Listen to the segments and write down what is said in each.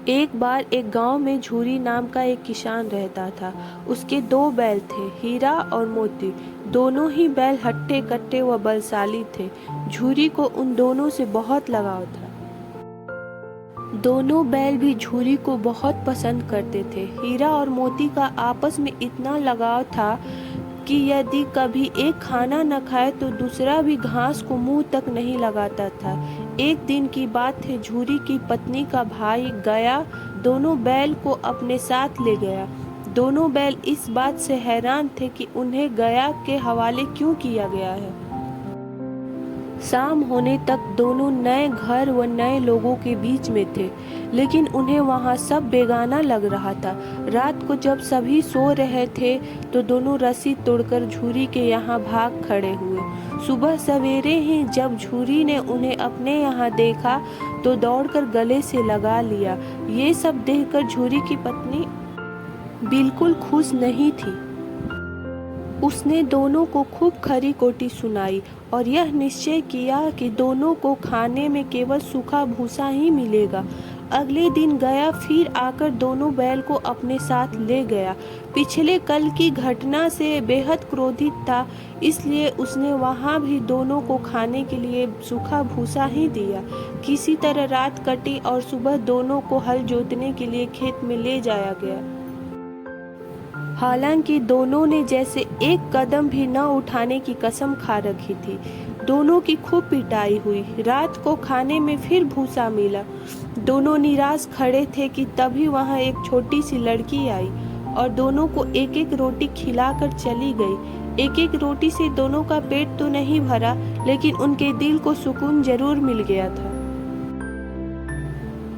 एक बार एक गांव में झूरी नाम का एक किसान रहता था। उसके दो बैल थे, हीरा और मोती। दोनों ही बैल हट्टे कट्टे व बलशाली थे। झूरी को उन दोनों से बहुत लगाव था। दोनों बैल भी झूरी को बहुत पसंद करते थे। हीरा और मोती का आपस में इतना लगाव था कि यदि कभी एक खाना न खाए तो दूसरा भी घास को मुंह तक नहीं लगाता था। एक दिन की बात है, झूरी की पत्नी का भाई गया दोनों बैल को अपने साथ ले गया। दोनों बैल इस बात से हैरान थे कि उन्हें गया के हवाले क्यों किया गया है। शाम होने तक दोनों नए घर व नए लोगों के बीच में थे, लेकिन उन्हें वहां सब बेगाना लग रहा था। रात को जब सभी सो रहे थे तो दोनों रस्सी तोड़कर झूरी के यहाँ भाग खड़े हुए। सुबह सवेरे ही जब झूरी ने उन्हें अपने यहाँ देखा तो दौड़कर गले से लगा लिया। ये सब देखकर झूरी की पत्नी बिल्कुल खुश नहीं थी। उसने दोनों को खूब खरी खोटी सुनाई और यह निश्चय किया कि दोनों को खाने में केवल सूखा भूसा ही मिलेगा। अगले दिन गया फिर आकर दोनों बैल को अपने साथ ले गया। पिछले कल की घटना से बेहद क्रोधित था, इसलिए उसने वहां भी दोनों को खाने के लिए सूखा भूसा ही दिया। किसी तरह रात कटी और सुबह दोनों को हल जोतने के लिए खेत में ले जाया गया। हालांकि दोनों ने जैसे एक कदम भी न उठाने की कसम खा रखी थी। दोनों की खूब पिटाई हुई। रात को खाने में फिर भूसा मिला। दोनों निराश खड़े थे कि तभी वहां एक छोटी सी लड़की आई और दोनों को एक एक रोटी खिलाकर चली गई। एक एक रोटी से दोनों का पेट तो नहीं भरा, लेकिन उनके दिल को सुकून जरूर मिल गया था।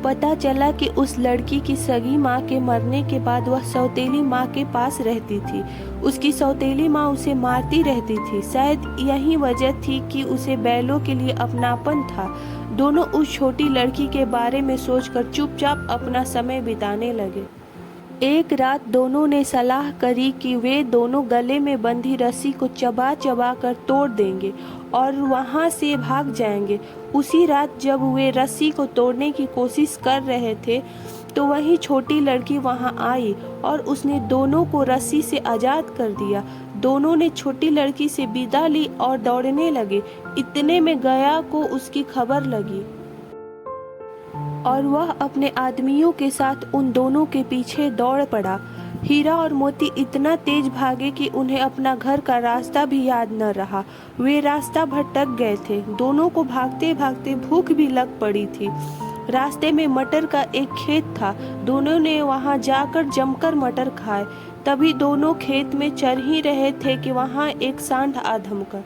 पता चला कि उस लड़की की सगी माँ के मरने के बाद वह सौतेली माँ के पास रहती थी। उसकी सौतेली माँ उसे मारती रहती थी। शायद यही वजह थी कि उसे बैलों के लिए अपनापन था। दोनों उस छोटी लड़की के बारे में सोचकर चुपचाप अपना समय बिताने लगे। एक रात दोनों ने सलाह करी कि वे दोनों गले में बंधी रस्सी को चबा चबा कर तोड़ देंगे और वहां से भाग जाएंगे। उसी रात जब वे रस्सी को तोड़ने की कोशिश कर रहे थे तो वही छोटी लड़की वहां आई और उसने दोनों को रस्सी से आजाद कर दिया। दोनों ने छोटी लड़की से विदा ली और दौड़ने लगे। इतने में गया को उसकी खबर लगी और वह अपने आदमियों के साथ उन दोनों के पीछे दौड़ पड़ा। हीरा और मोती इतना तेज भागे कि उन्हें अपना घर का रास्ता भी याद न रहा। वे रास्ता भटक गए थे। दोनों को भागते भागते भूख भी लग पड़ी थी। रास्ते में मटर का एक खेत था। दोनों ने वहां जाकर जमकर मटर खाए। तभी दोनों खेत में चर ही रहे थे कि वहां एक सांड आ धमका।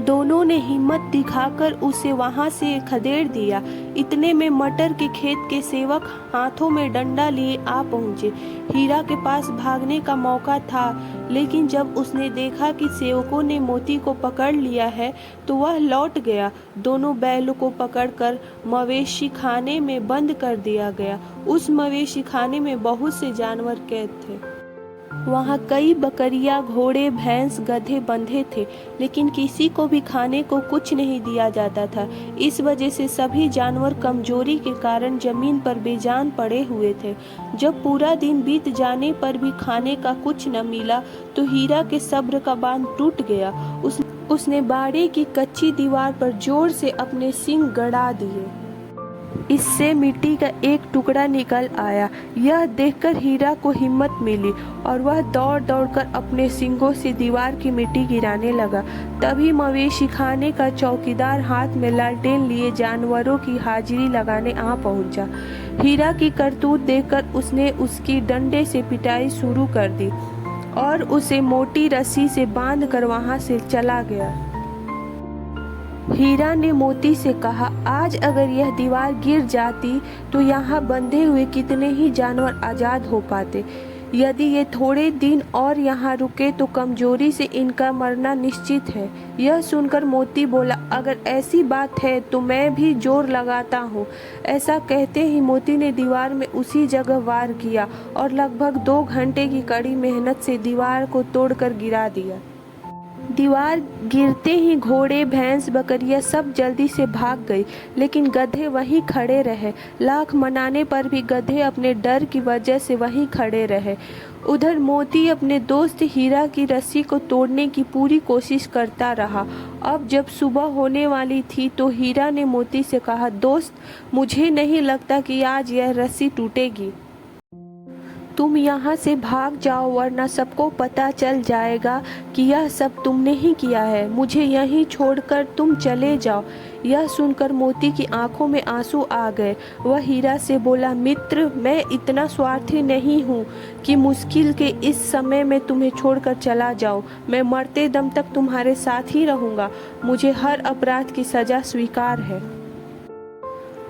दोनों ने हिम्मत दिखाकर उसे वहां से खदेड़ दिया। इतने में मटर के खेत के सेवक हाथों में डंडा लिए आ पहुंचे। हीरा के पास भागने का मौका था, लेकिन जब उसने देखा कि सेवकों ने मोती को पकड़ लिया है तो वह लौट गया। दोनों बैलों को पकड़कर मवेशी खाने में बंद कर दिया गया। उस मवेशी खाने में बहुत से जानवर कैद थे। वहाँ कई बकरियां, घोड़े, भैंस, गधे बंधे थे, लेकिन किसी को भी खाने को कुछ नहीं दिया जाता था। इस वजह से सभी जानवर कमजोरी के कारण जमीन पर बेजान पड़े हुए थे। जब पूरा दिन बीत जाने पर भी खाने का कुछ न मिला तो हीरा के सब्र का बांध टूट गया। उसने बाड़े की कच्ची दीवार पर जोर से अपने सींग गड़ा दिए। इससे मिट्टी का एक टुकड़ा निकल आया। यह देखकर हीरा को हिम्मत मिली और वह दौड़ दौड़कर अपने सींगों से दीवार की मिट्टी गिराने लगा। तभी मवेशी खाने का चौकीदार हाथ में लालटेन लिए जानवरों की हाजिरी लगाने आ पहुंचा। हीरा की करतूत देखकर उसने उसकी डंडे से पिटाई शुरू कर दी और उसे मोटी रस्सी से बांधकर वहां से चला गया। हीरा ने मोती से कहा, आज अगर यह दीवार गिर जाती तो यहाँ बंधे हुए कितने ही जानवर आजाद हो पाते। यदि ये थोड़े दिन और यहाँ रुके तो कमजोरी से इनका मरना निश्चित है। यह सुनकर मोती बोला, अगर ऐसी बात है तो मैं भी जोर लगाता हूँ। ऐसा कहते ही मोती ने दीवार में उसी जगह वार किया और लगभग 2 घंटे की कड़ी मेहनत से दीवार को तोड़कर गिरा दिया। दीवार गिरते ही घोड़े, भैंस, बकरियां सब जल्दी से भाग गई, लेकिन गधे वहीं खड़े रहे। लाख मनाने पर भी गधे अपने डर की वजह से वहीं खड़े रहे। उधर मोती अपने दोस्त हीरा की रस्सी को तोड़ने की पूरी कोशिश करता रहा। अब जब सुबह होने वाली थी तो हीरा ने मोती से कहा, दोस्त, मुझे नहीं लगता कि आज यह रस्सी टूटेगी। तुम यहाँ से भाग जाओ वरना सबको पता चल जाएगा कि यह सब तुमने ही किया है। मुझे यहीं छोड़कर तुम चले जाओ। यह सुनकर मोती की आंखों में आंसू आ गए। वह हीरा से बोला, मित्र, मैं इतना स्वार्थी नहीं हूँ कि मुश्किल के इस समय में तुम्हें छोड़कर चला जाऊँ। मैं मरते दम तक तुम्हारे साथ ही रहूँगा। मुझे हर अपराध की सजा स्वीकार है।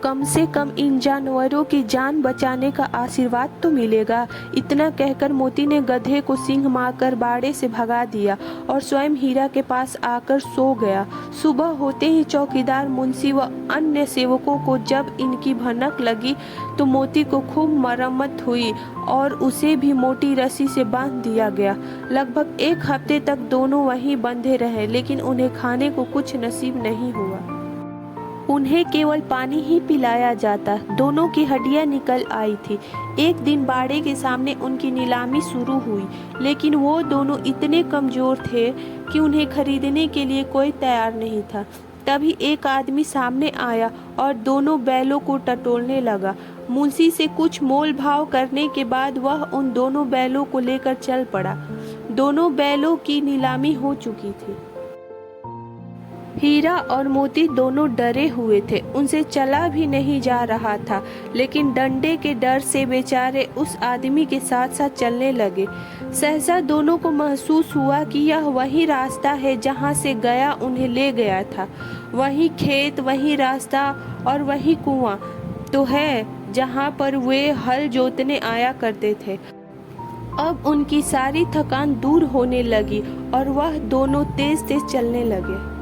कम से कम इन जानवरों की जान बचाने का आशीर्वाद तो मिलेगा। इतना कहकर मोती ने गधे को सींग मारकर बाड़े से भगा दिया और स्वयं हीरा के पास आकर सो गया। सुबह होते ही चौकीदार, मुंशी व अन्य सेवकों को जब इनकी भनक लगी तो मोती को खूब मरम्मत हुई और उसे भी मोटी रस्सी से बांध दिया गया। लगभग 1 हफ्ते तक दोनों वहीं बंधे रहे, लेकिन उन्हें खाने को कुछ नसीब नहीं हुआ। उन्हें केवल पानी ही पिलाया जाता। दोनों की हड्डियां निकल आई थी। एक दिन बाड़े के सामने उनकी नीलामी शुरू हुई, लेकिन वो दोनों इतने कमजोर थे कि उन्हें खरीदने के लिए कोई तैयार नहीं था। तभी एक आदमी सामने आया और दोनों बैलों को टटोलने लगा। मुंशी से कुछ मोल भाव करने के बाद वह उन दोनों बैलों को लेकर चल पड़ा। दोनों बैलों की नीलामी हो चुकी थी। हीरा और मोती दोनों डरे हुए थे। उनसे चला भी नहीं जा रहा था, लेकिन डंडे के डर से बेचारे उस आदमी के साथ साथ चलने लगे। सहसा दोनों को महसूस हुआ कि यह वही रास्ता है जहाँ से गया उन्हें ले गया था। वही खेत, वही रास्ता और वही कुआं तो है जहाँ पर वे हल जोतने आया करते थे। अब उनकी सारी थकान दूर होने लगी और वह दोनों तेज तेज चलने लगे।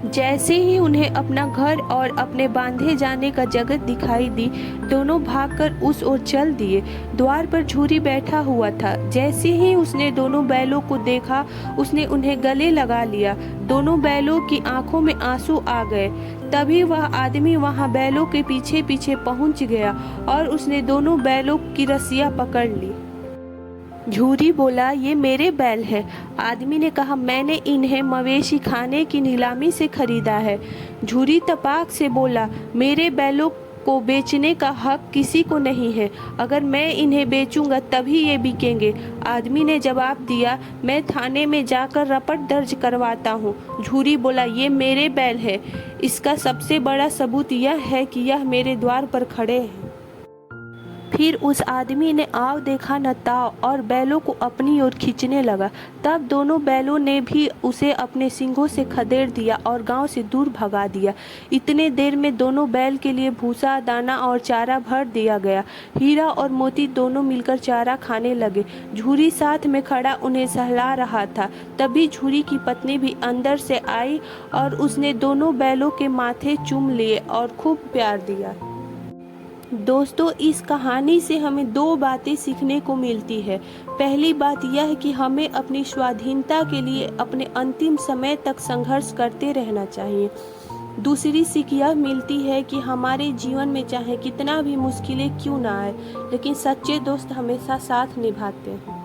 जैसे ही उन्हें अपना घर और अपने बांधे जाने का जगत दिखाई दी, दोनों भागकर उस ओर चल दिए। द्वार पर झूरी बैठा हुआ था। जैसे ही उसने दोनों बैलों को देखा, उसने उन्हें गले लगा लिया। दोनों बैलों की आंखों में आंसू आ गए। तभी वह आदमी वहां बैलों के पीछे पीछे पहुंच गया और उसने दोनों बैलों की रस्सियां पकड़ ली। झूरी बोला, ये मेरे बैल हैं। आदमी ने कहा, मैंने इन्हें मवेशी खाने की नीलामी से खरीदा है। झूरी तपाक से बोला, मेरे बैलों को बेचने का हक किसी को नहीं है। अगर मैं इन्हें बेचूंगा तभी ये बिकेंगे। आदमी ने जवाब दिया, मैं थाने में जाकर रपट दर्ज करवाता हूँ। झूरी बोला, ये मेरे बैल है। इसका सबसे बड़ा सबूत यह है कि यह मेरे द्वार पर खड़े हैं। फिर उस आदमी ने आव देखा न ताव और बैलों को अपनी ओर खींचने लगा। तब दोनों बैलों ने भी उसे अपने सींगों से खदेड़ दिया और गांव से दूर भगा दिया। इतने देर में दोनों बैल के लिए भूसा, दाना और चारा भर दिया गया। हीरा और मोती दोनों मिलकर चारा खाने लगे। झूरी साथ में खड़ा उन्हें सहला रहा था। तभी झूरी की पत्नी भी अंदर से आई और उसने दोनों बैलों के माथे चूम लिए और खूब प्यार दिया। दोस्तों, इस कहानी से हमें 2 बातें सीखने को मिलती है। पहली बात यह है कि हमें अपनी स्वाधीनता के लिए अपने अंतिम समय तक संघर्ष करते रहना चाहिए। दूसरी सीख यह मिलती है कि हमारे जीवन में चाहे कितना भी मुश्किलें क्यों ना आए, लेकिन सच्चे दोस्त हमेशा साथ निभाते हैं।